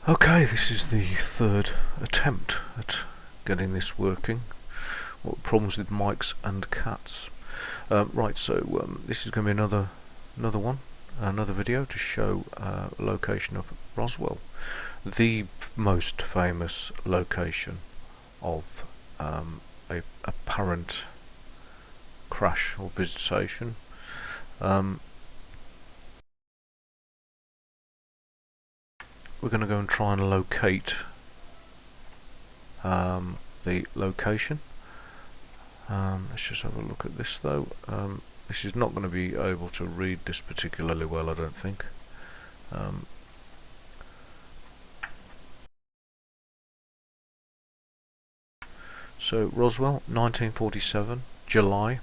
Okay, this is the third attempt at getting this working. What problems with mics and cats? Right, so this is going to be another video to show location of Roswell, the most famous location of a apparent crash or visitation. We're going to go and try and locate the location. Let's just have a look at this though. This is not going to be able to read this particularly well, I don't think. So Roswell, 1947, July.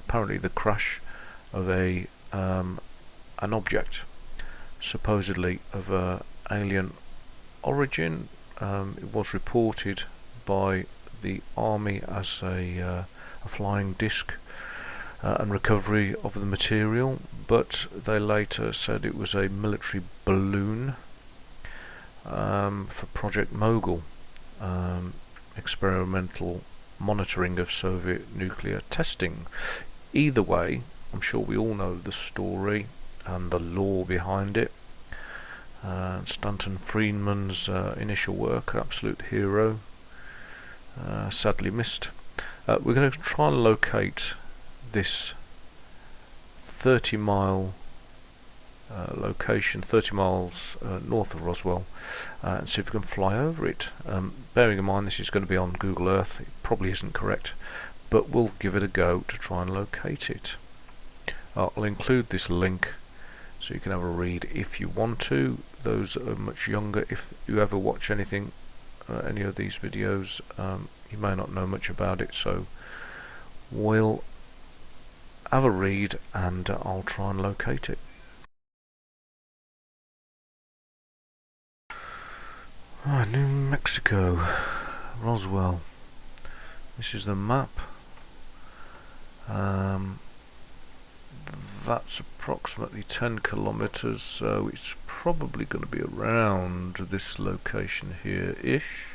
Apparently the crash of an object, supposedly of alien origin. It was reported by the army as a flying disc and recovery of the material, but they later said it was a military balloon for Project Mogul, experimental monitoring of Soviet nuclear testing. Either way, I'm sure we all know the story and the lore behind it. Stanton Friedman's initial work, absolute hero, sadly missed. We're going to try and locate this 30-mile location, 30 miles north of Roswell, and see if we can fly over it. Bearing in mind this is going to be on Google Earth, it probably isn't correct, but we'll give it a go to try and locate it. I'll include this link so you can have a read if you want to. Those that are much younger, if you ever watch anything, any of these videos, you may not know much about it, so we'll have a read and I'll try and locate it. New Mexico, Roswell. This is the map. That's approximately 10 kilometers, so it's probably going to be around this location here-ish.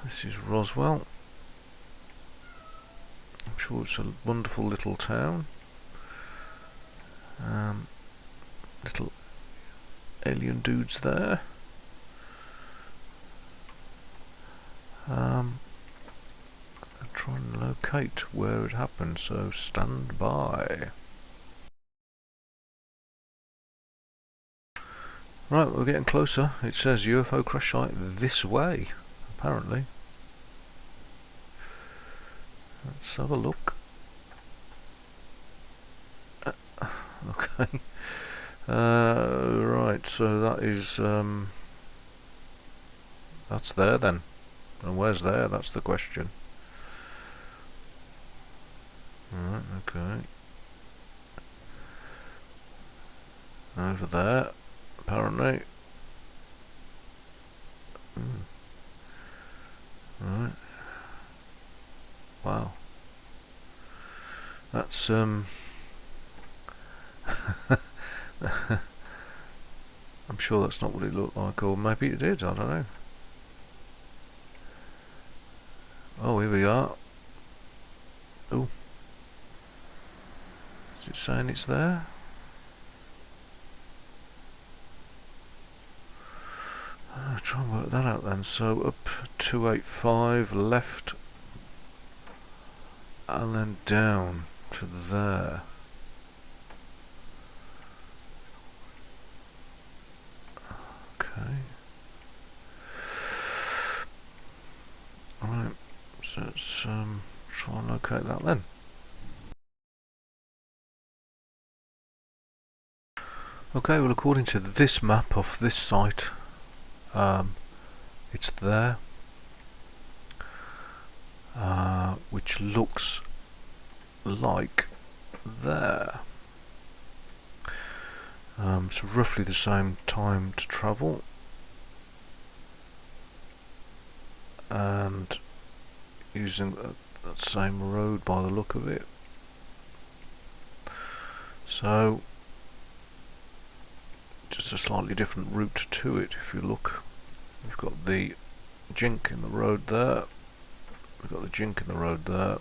This is Roswell. I'm sure it's a wonderful little town. Little alien dudes there. I'll try and locate where it happened, so stand by. Right, we're getting closer. It says UFO crash site this way, apparently. Let's have a look. Okay. Right, so that is that's there then. And where's there? That's the question. Right, okay. Over there, apparently. Right. Wow. That's I'm sure that's not what it looked like, or maybe it did, I don't know. Oh, here we are. Oh. Is it saying it's there? I'll try and work that out then. So up 285, left, and then down to there. Okay. Alright, so let's try and locate that then. Okay, well according to this map of this site, it's there, which looks like there. So roughly the same time to travel, and using that same road by the look of it. So just a slightly different route to it. If you look, we've got the jink in the road there. We've got the jink in the road there.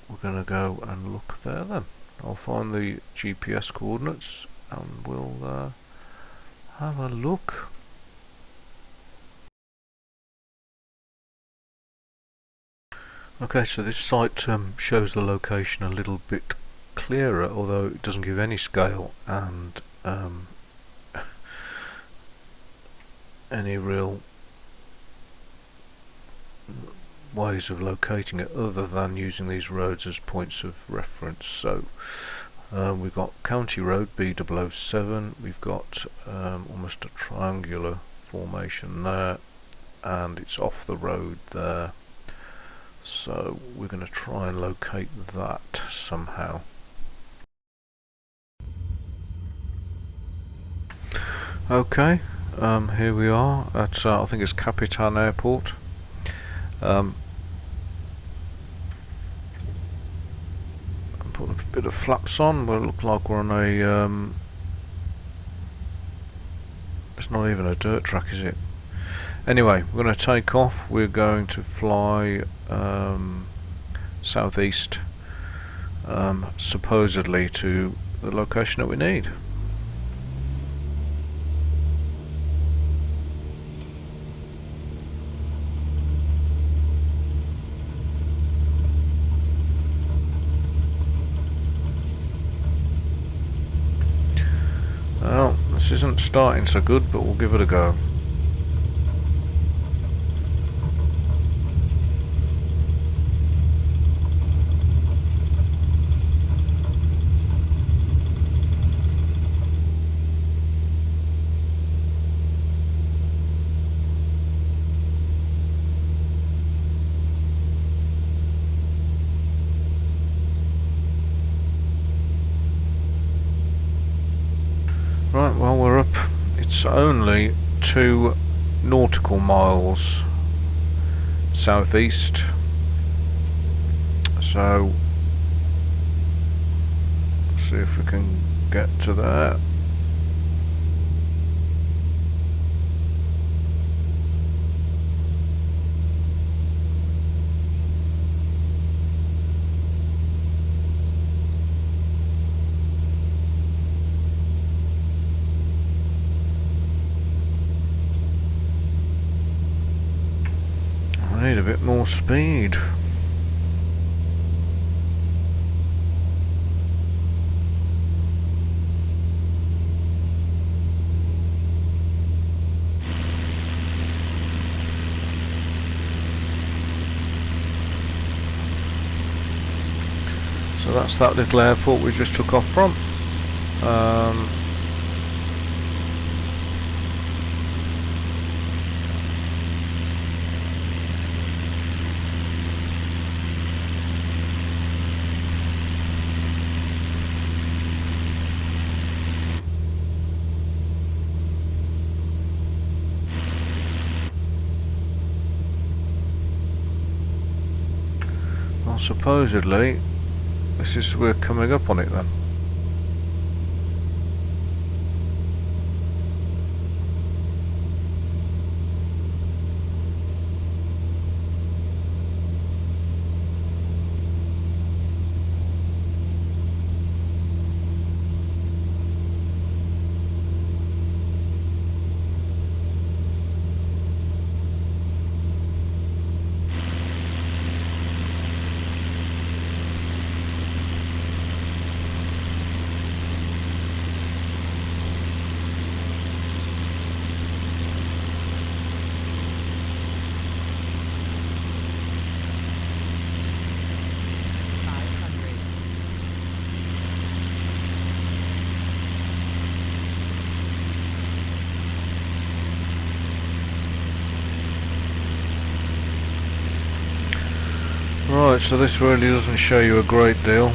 We're going to go and look there then. I'll find the GPS coordinates and we'll have a look. Okay, so this site shows the location a little bit clearer, although it doesn't give any scale and any real ways of locating it other than using these roads as points of reference. So we've got County Road B007, we've got almost a triangular formation there, and it's off the road there. So we're going to try and locate that somehow. Okay, here we are at I think it's Capitan Airport. Put a bit of flaps on. We'll look like we're on a it's not even a dirt track, is it? Anyway, we're going to take off. We're going to fly southeast, supposedly to the location that we need. Well, this isn't starting so good, but we'll give it a go. Right, well, we're up. It's only 2 nautical miles southeast, so see if we can get to there. Need a bit more speed. So that's that little airport we just took off from. Well, supposedly we're coming up on it then. Right, so this really doesn't show you a great deal.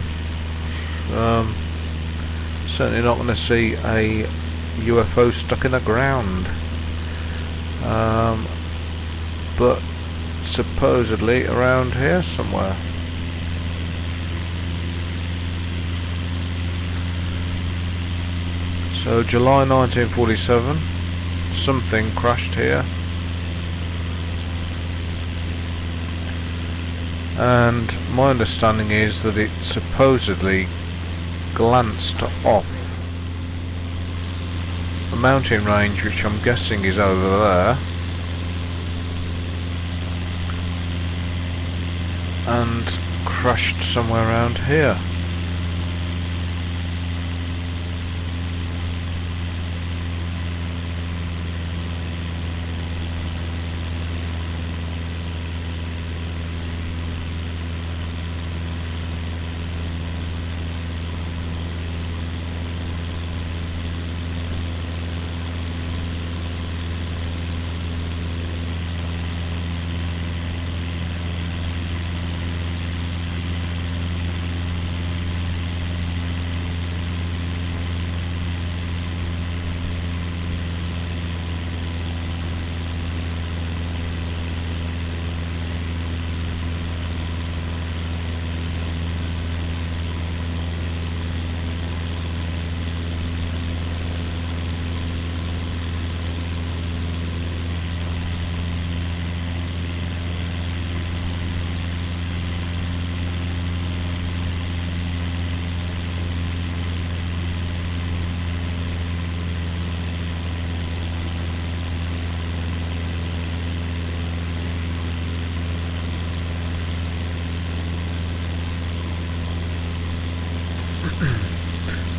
Certainly not going to see a UFO stuck in the ground. But supposedly around here somewhere. So July 1947, something crashed here, and my understanding is that it supposedly glanced off a mountain range, which I'm guessing is over there, and crashed somewhere around here.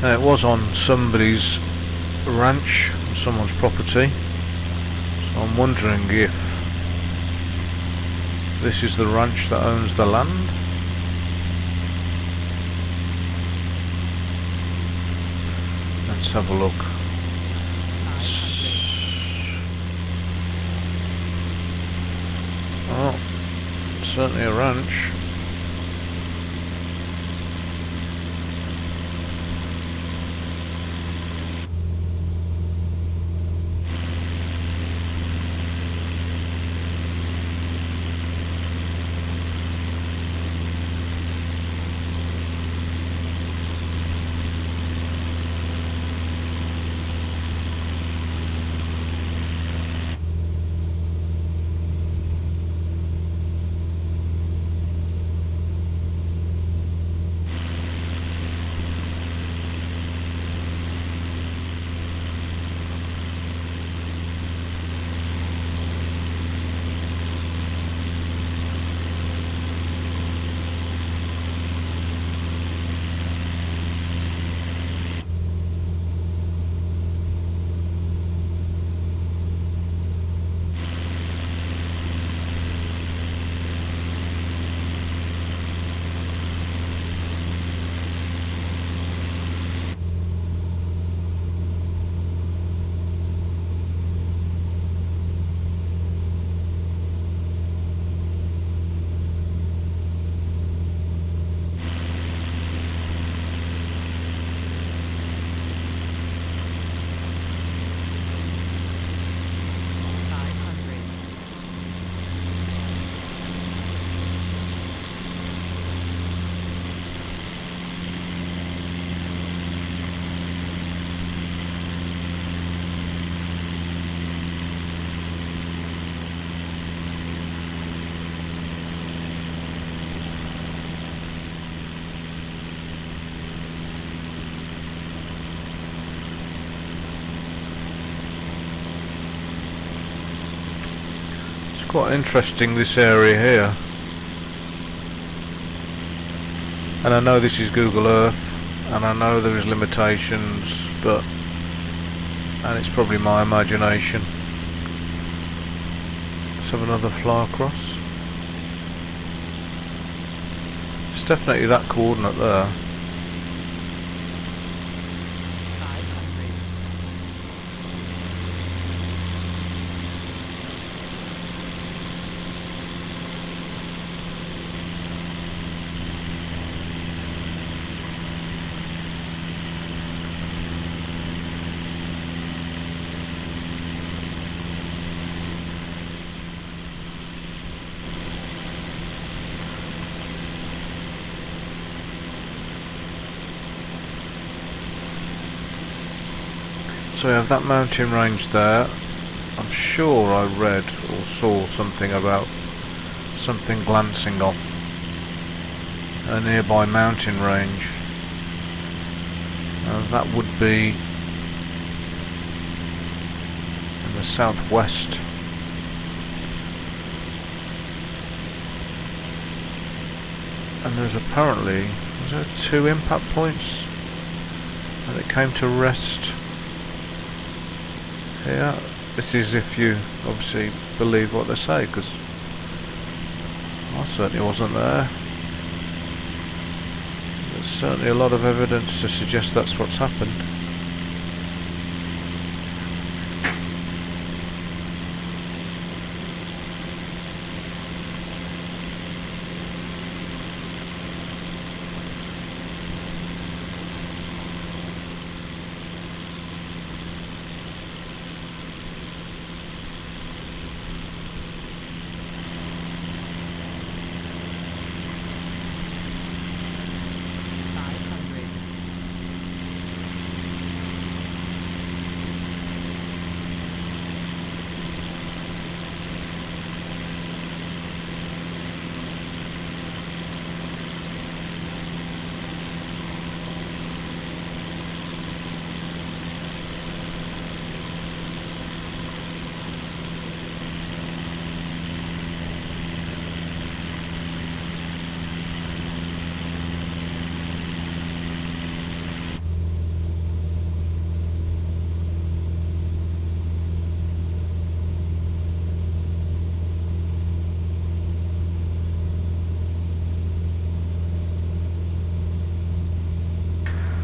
Now, it was on somebody's ranch, on someone's property, so I'm wondering if this is the ranch that owns the land. Let's have a look. Oh, certainly a ranch. Quite interesting, this area here, and I know this is Google Earth, and I know there is limitations, and it's probably my imagination. Let's have another fly across. It's definitely that coordinate there. So we have that mountain range there. I'm sure I read or saw something about something glancing off a nearby mountain range. That would be in the southwest. And there's apparently, was there 2 impact points? And it came to rest here. This is if you obviously believe what they say, because I certainly wasn't there. There's certainly a lot of evidence to suggest that's what's happened.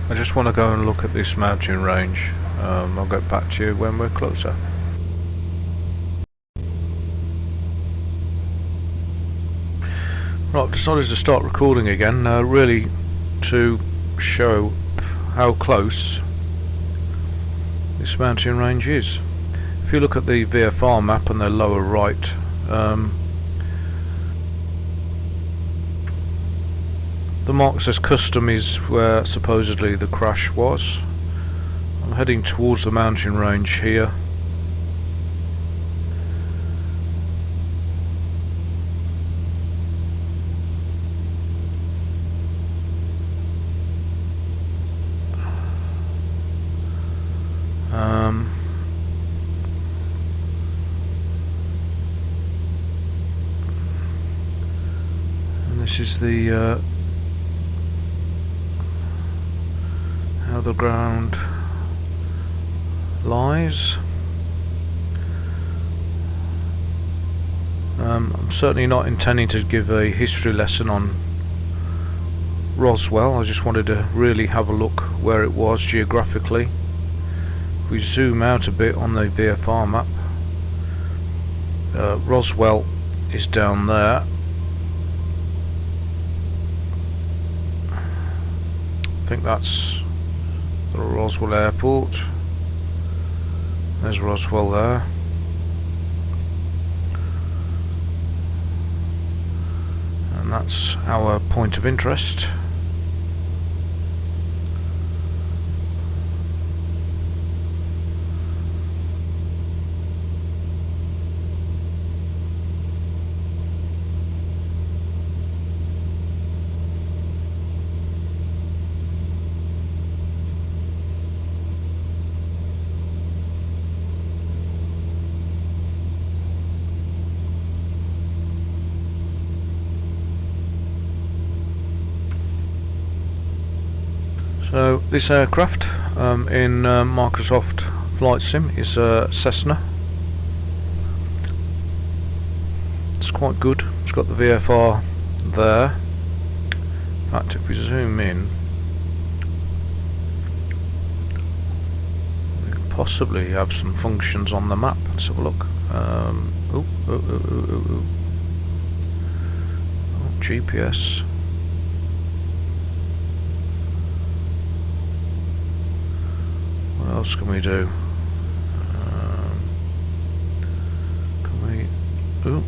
I just want to go and look at this mountain range. I'll get back to you when we're closer. Right, I've decided to start recording again, really to show how close this mountain range is. If you look at the VFR map on the lower right, the mark says custom is where supposedly the crash was. I'm heading towards the mountain range here. And this is the how the ground lies. I'm certainly not intending to give a history lesson on Roswell. I just wanted to really have a look where it was geographically. If we zoom out a bit on the VFR map, Roswell is down there. I think that's the Roswell Airport. There's Roswell there. And that's our point of interest. So this aircraft in Microsoft Flight Sim is a Cessna. It's quite good. It's got the VFR there. In fact, if we zoom in, we could possibly have some functions on the map. Let's have a look. GPS. What else can we do? Can we? Ooh.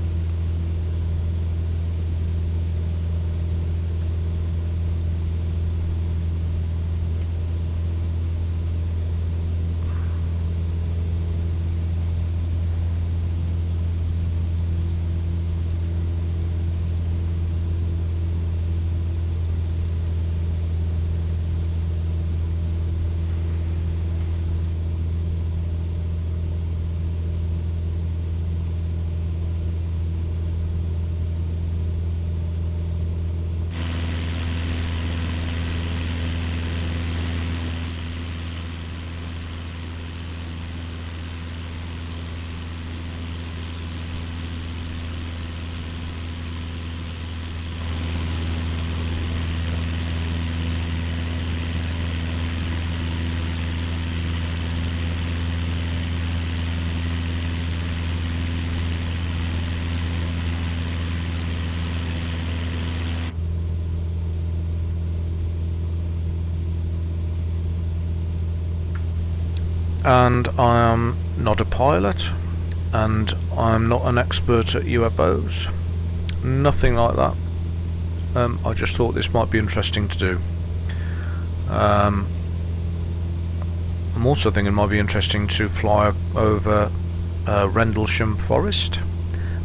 and I am not a pilot, and I'm not an expert at UFOs. Nothing like that. I just thought this might be interesting to do. I'm also thinking it might be interesting to fly over Rendlesham Forest.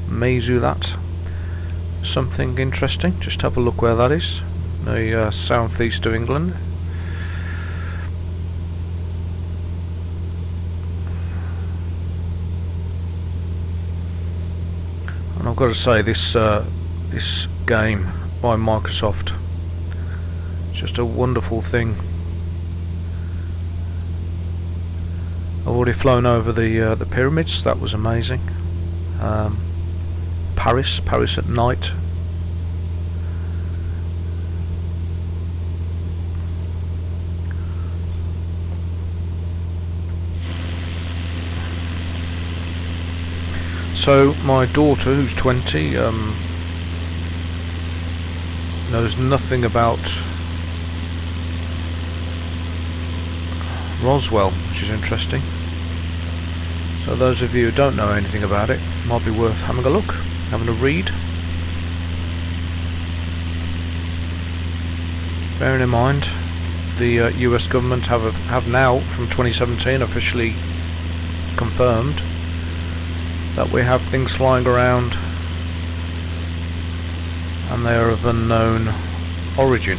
May do that. Something interesting. Just have a look where that is. The southeast of England. And I've got to say, this game by Microsoft, just a wonderful thing. I've already flown over the pyramids. That was amazing. Paris at night. So my daughter, who's 20, knows nothing about Roswell, which is interesting. So those of you who don't know anything about it, might be worth having a look, having a read. Bearing in mind, the US government have now, from 2017, officially confirmed that we have things flying around and they are of unknown origin.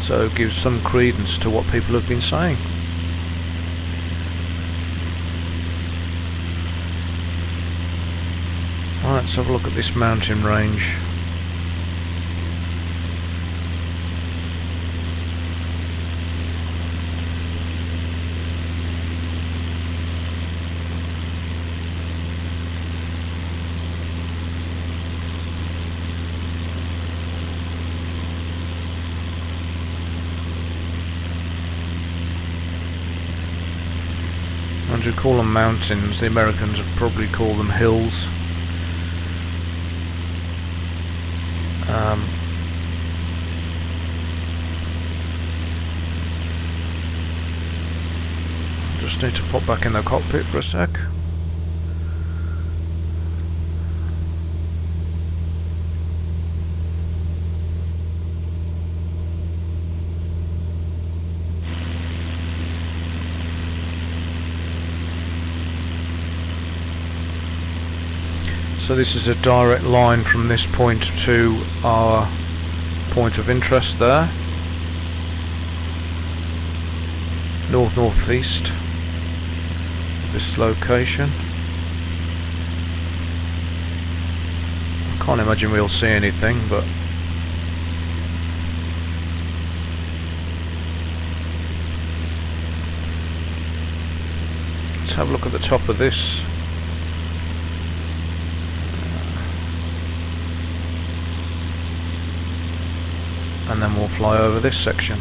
So it gives some credence to what people have been saying. Right, let's have a look at this mountain range. And you call them mountains, the Americans would probably call them hills. Just need to pop back in the cockpit for a sec. So this is a direct line from this point to our point of interest there. North-northeast. This location. I can't imagine we'll see anything, but let's have a look at the top of this. And then we'll fly over this section.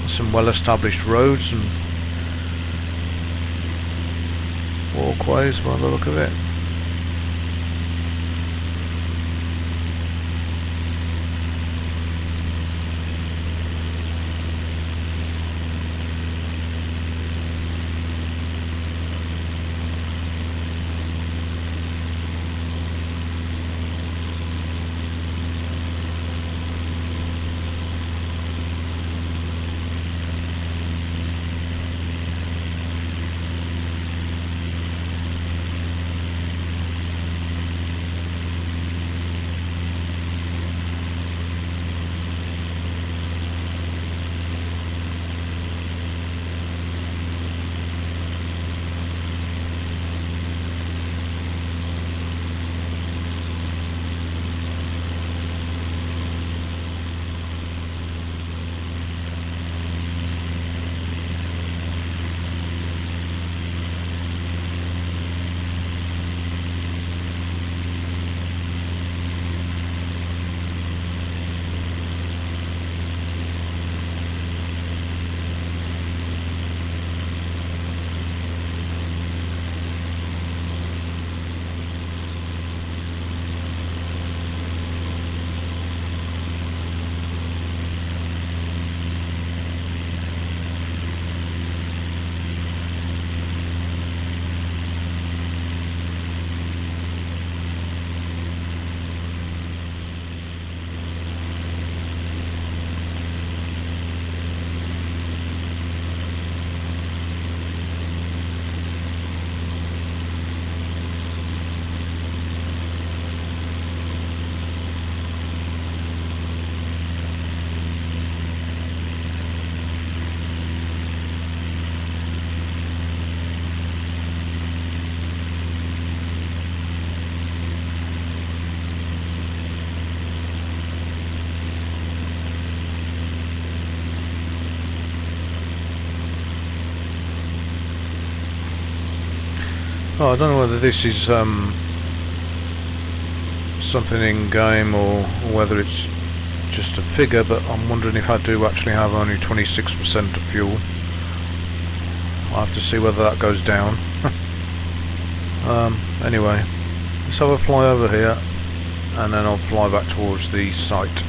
Some well-established roads and walkways by the look of it. Oh, I don't know whether this is something in game or whether it's just a figure, but I'm wondering if I do actually have only 26% of fuel. I'll have to see whether that goes down. Anyway, let's have a fly over here and then I'll fly back towards the site.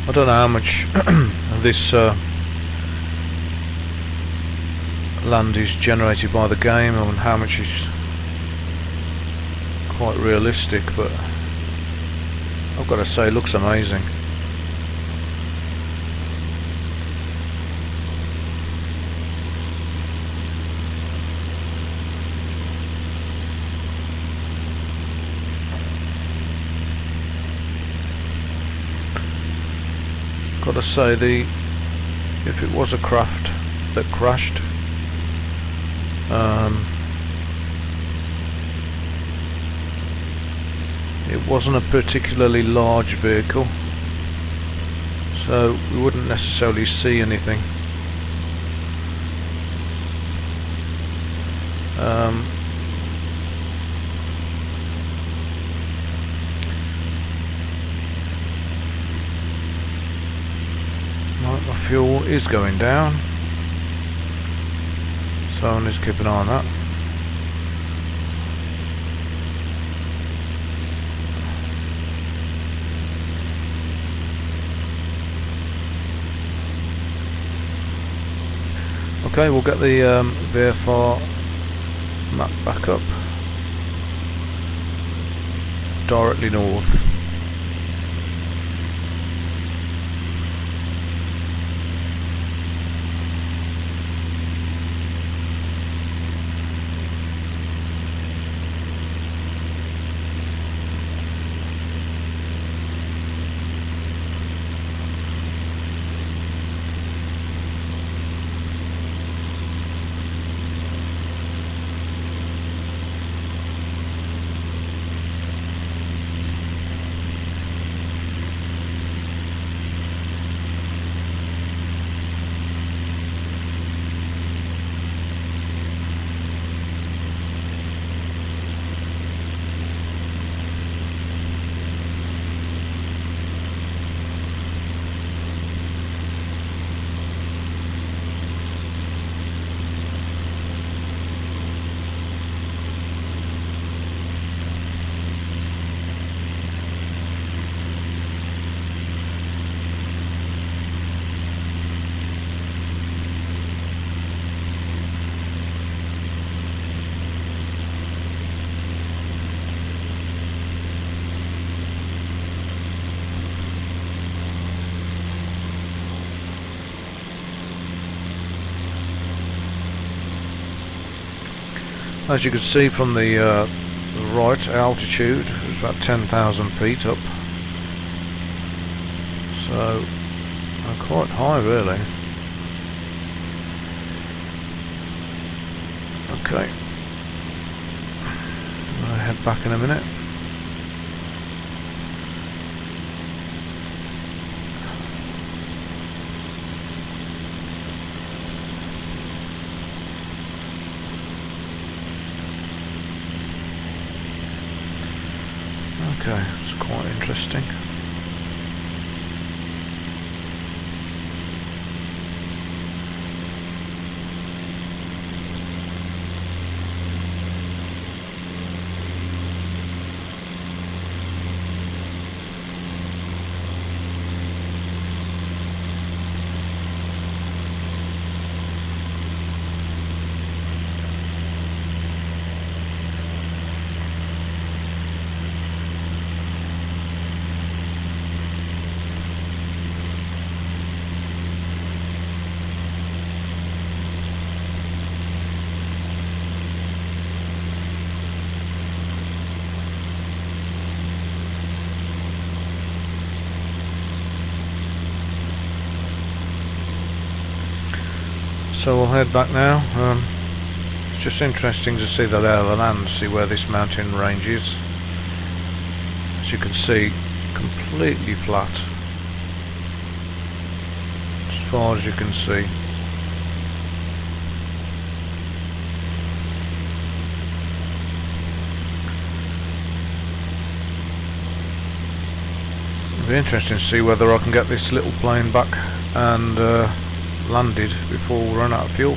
I don't know how much this land is generated by the game and how much is quite realistic, but I've got to say it looks amazing. Got to say, if it was a craft that crashed, it wasn't a particularly large vehicle, so we wouldn't necessarily see anything. My fuel is going down, so I need to keep an eye on that. Okay, we'll get the VFR map back up. Directly north. As you can see from the right altitude, it's about 10,000 feet up, so quite high really. Okay, I'll head back in a minute. Okay, it's quite interesting. So we'll head back now. It's just interesting to see the lay of the land, see where this mountain range is. As you can see, completely flat, as far as you can see. It'll be interesting to see whether I can get this little plane back and landed before we run out of fuel.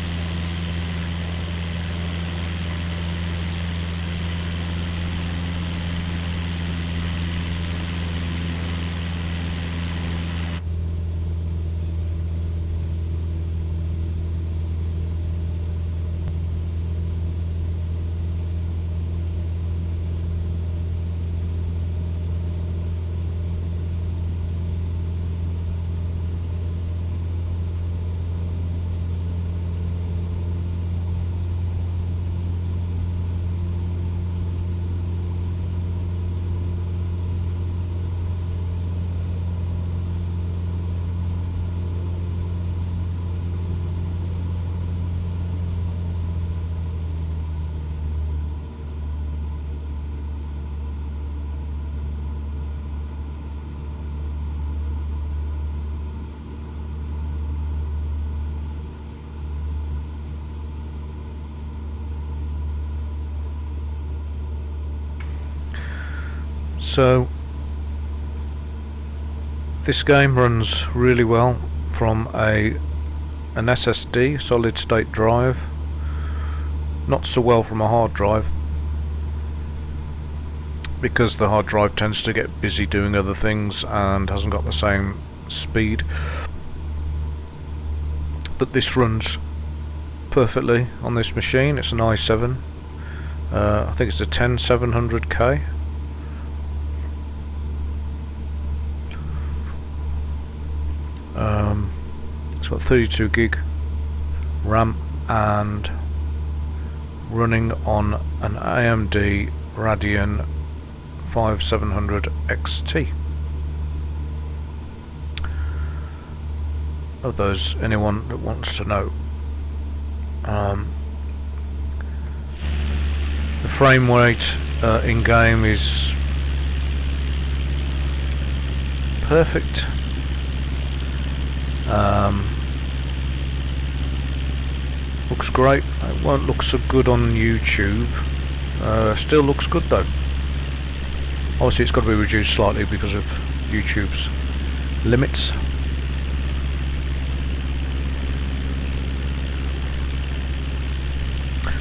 So this game runs really well from an SSD, solid state drive, not so well from a hard drive, because the hard drive tends to get busy doing other things and hasn't got the same speed. But this runs perfectly on this machine. It's an i7, I think it's a 10700K. It's got 32 gig RAM and running on an AMD Radeon 5700 XT. Of those, anyone that wants to know. The frame rate in game is perfect. Looks great. It won't look so good on YouTube. Still looks good though. Obviously it's got to be reduced slightly because of YouTube's limits.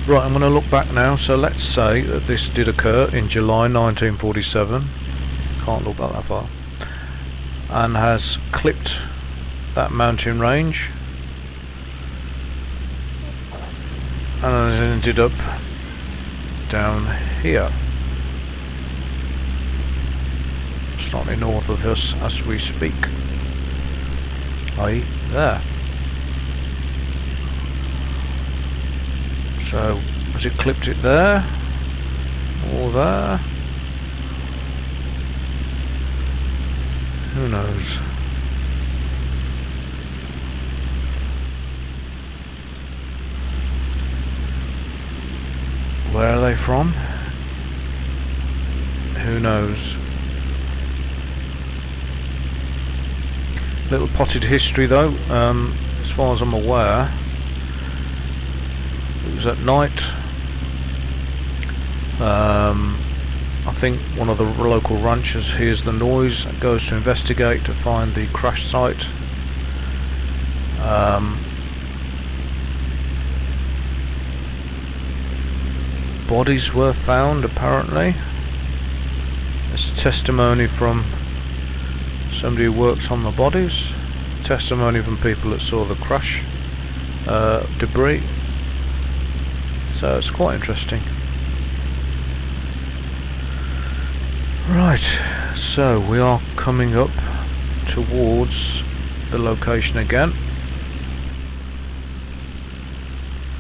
Right, I'm going to look back now. So let's say that this did occur in July 1947. Can't look back that far. And has clipped that mountain range and has ended up down here, slightly north of us as we speak, i.e. there. So has it clipped it there or there? Who knows? Where are they from? Who knows? Little potted history though, as far as I'm aware, it was at night. I think one of the local ranchers hears the noise and goes to investigate to find the crash site. Bodies were found, apparently. There's testimony from somebody who works on the bodies, testimony from people that saw the crash debris. So it's quite interesting. Right, so we are coming up towards the location again.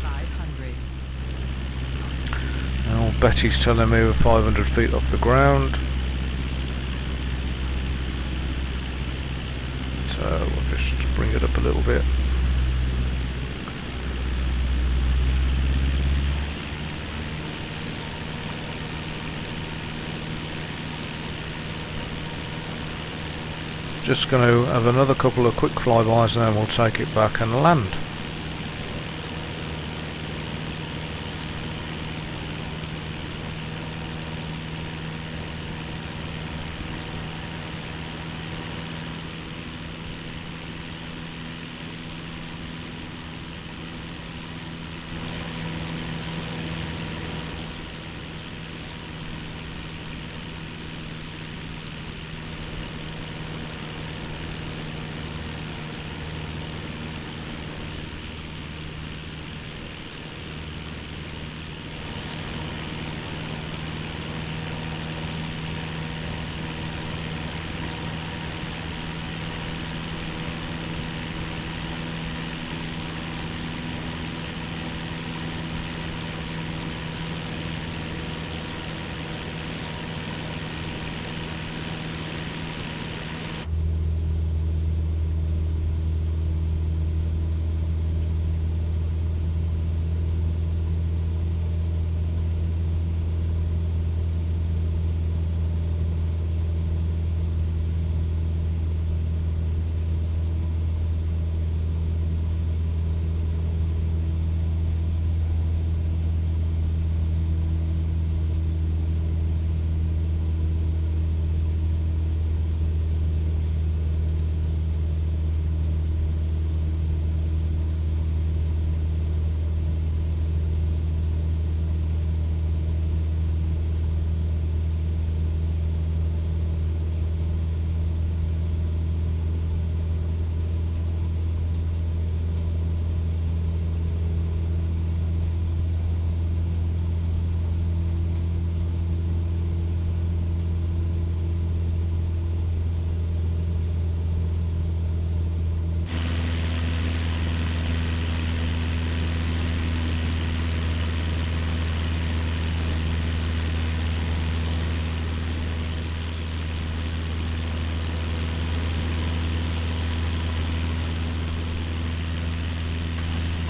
500. Now Betty's telling me we're 500 feet off the ground. So we'll just bring it up a little bit. Just going to have another couple of quick flybys and then we'll take it back and land.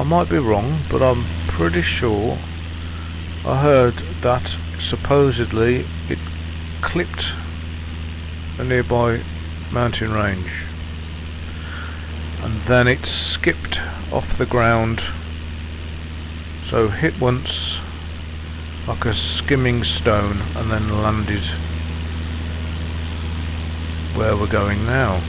I might be wrong, but I'm pretty sure I heard that supposedly it clipped a nearby mountain range and then it skipped off the ground, so hit once like a skimming stone and then landed where we're going now.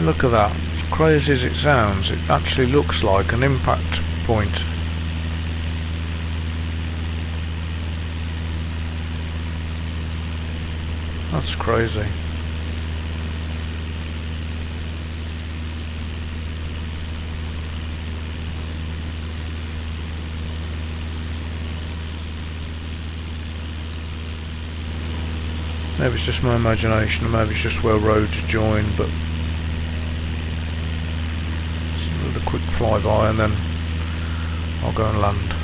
mean, look at that. As crazy as it sounds, it actually looks like an impact point. That's crazy. Maybe it's just my imagination, or maybe it's just where roads join, but just a quick flyby and then I'll go and land.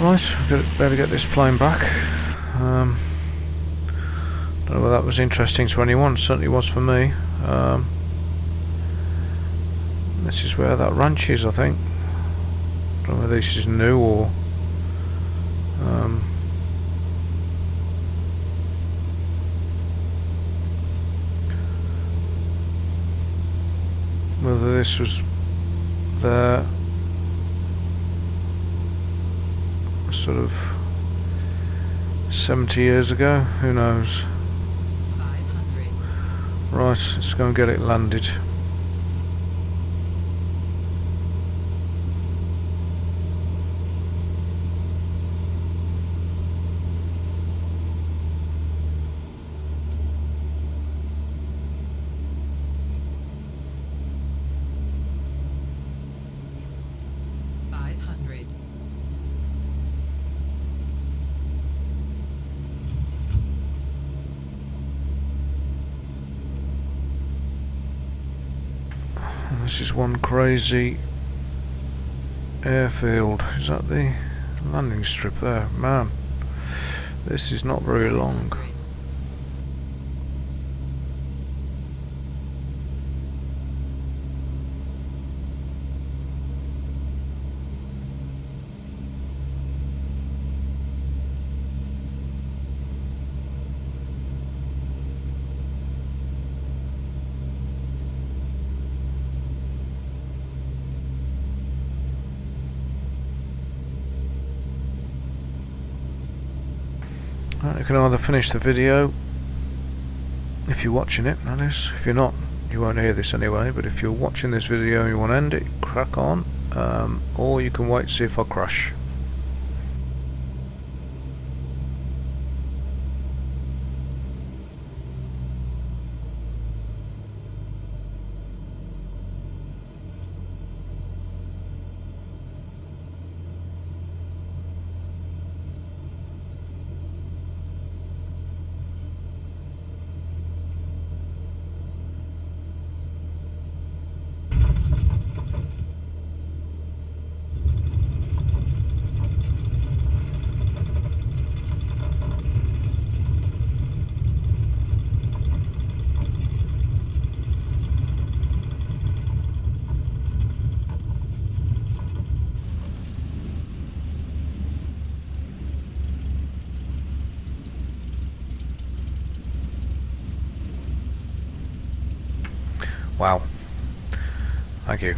Right, better get this plane back. Don't know whether that was interesting to anyone, it certainly was for me. This is where that ranch is, I think. Don't know whether this is new or whether this was there sort of 70 years ago, who knows. 500. Right, let's go and get it landed. This is one crazy airfield. Is that the landing strip there? Man, this is not very long. You can either finish the video, if you're watching it, that is. If you're not, you won't hear this anyway, but if you're watching this video and you want to end it, crack on, or you can wait to see if I crash. Wow. Thank you.